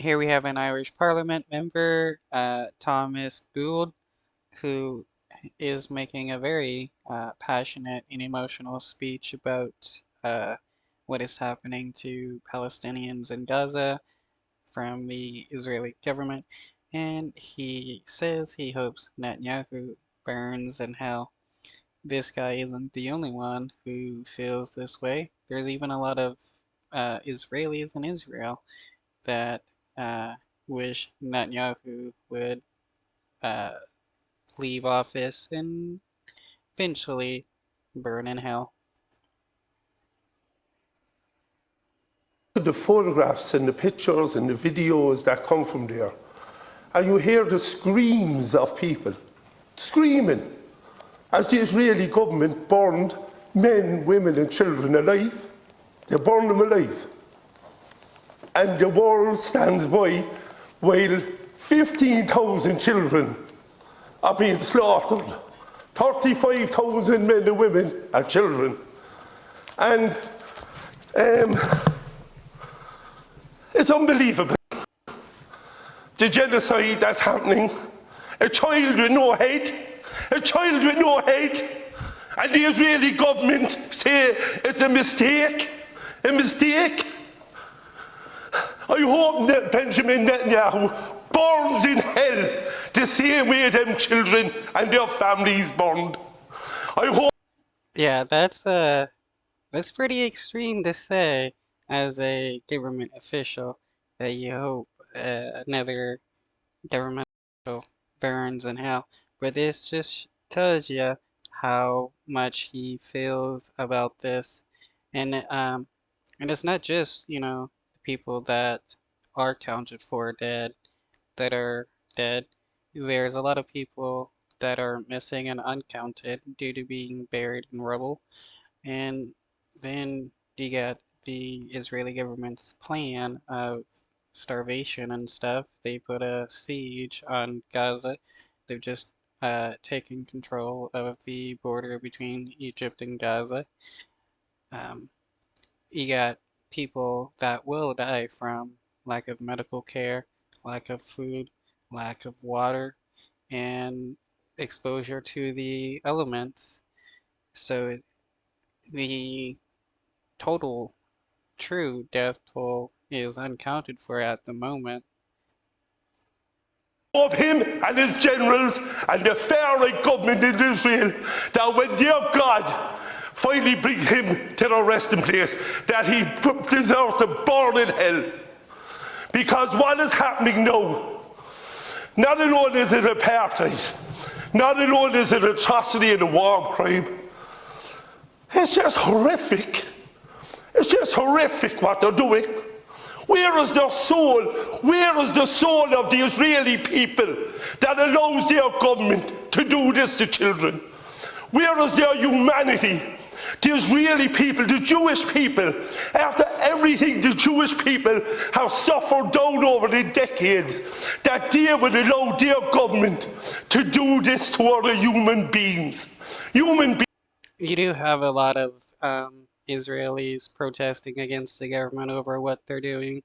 Here we have an Irish Parliament member, Thomas Gould, who is making a very passionate and emotional speech about what is happening to Palestinians in Gaza from the Israeli government. And he says he hopes Netanyahu burns in hell. This guy isn't the only one who feels this way. There's even a lot of Israelis in Israel that wish Netanyahu would uh, leave office and eventually burn in hell. The photographs and the pictures and the videos that come from there, and you hear the screams of people screaming as the Israeli government burned men, women and children alive. They burned them alive. And the world stands by while 15,000 children are being slaughtered, 35,000 men and women and children. And it's unbelievable, the genocide that's happening. A child with no head, a child with no head, and the Israeli government say it's a mistake, a mistake. I hope that Benjamin Netanyahu burns in hell the same way them children and their families burned. I hope. Yeah, that's pretty extreme to say as a government official that you hope another government official burns in hell. But this just tells you how much he feels about this, and it's not just the people that are counted for dead that are dead. There's a lot of people that are missing and uncounted due to being buried in rubble. And then you get the Israeli government's plan of starvation and stuff. They put a siege on Gaza. They've just taken control of the border between Egypt and Gaza. Um, you got people that will die from lack of medical care, lack of food, lack of water, and exposure to the elements. So the total true death toll is uncounted for at the moment. Of him and his generals and the far-right government in Israel, that when their God finally brings him to the resting place, that he deserves to burn in hell. Because what is happening now, not alone is it apartheid, not alone is it atrocity and a war crime, it's just horrific. It's just horrific what they're doing. Where is their soul? Where is the soul of the Israeli people that allows their government to do this to children? Where is their humanity? The Israeli people, the Jewish people, after everything the Jewish people have suffered down over the decades, that they would allow their government to do this to other human beings. You do have a lot of Israelis protesting against the government over what they're doing.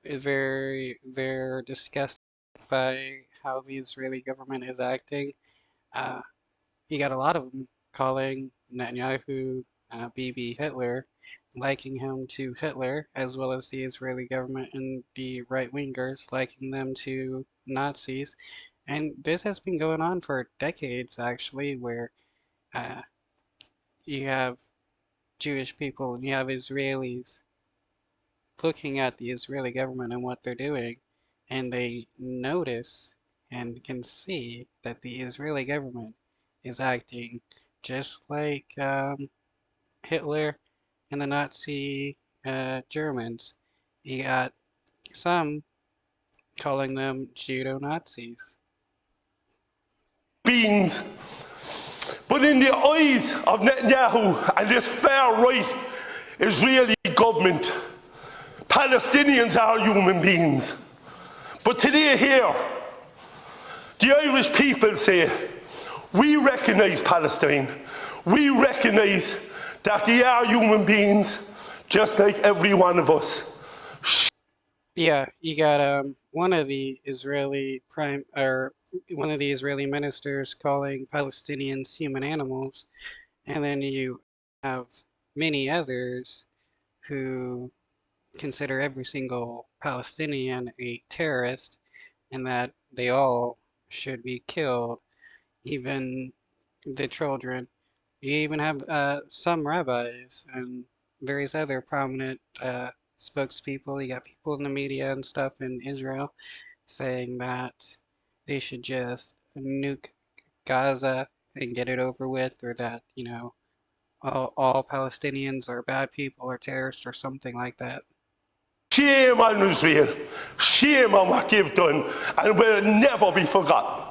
They're disgusted by how the Israeli government is acting. You got a lot of them calling Netanyahu BB Hitler, liking him to Hitler, as well as the Israeli government and the right-wingers liking them to Nazis. And this has been going on for decades, actually, where you have Jewish people and you have Israelis looking at the Israeli government and what they're doing, and they notice and can see that the Israeli government is acting just like Hitler and the Nazi Germans. You got some calling them Judo-Nazis. Beings. But in the eyes of Netanyahu and this far-right Israeli government, Palestinians are human beings. But today here, the Irish people say, we recognise Palestine. We recognise that they are human beings, just like every one of us. Yeah, you got one of the one of the Israeli ministers calling Palestinians human animals, and then you have many others who consider every single Palestinian a terrorist and that they all should be killed, even the children. You even have some rabbis and various other prominent spokespeople. You got people in the media and stuff in Israel saying that they should just nuke Gaza and get it over with, or that, all Palestinians are bad people or terrorists or something like that. Shame on Israel. Shame on what they've done, and will never be forgotten.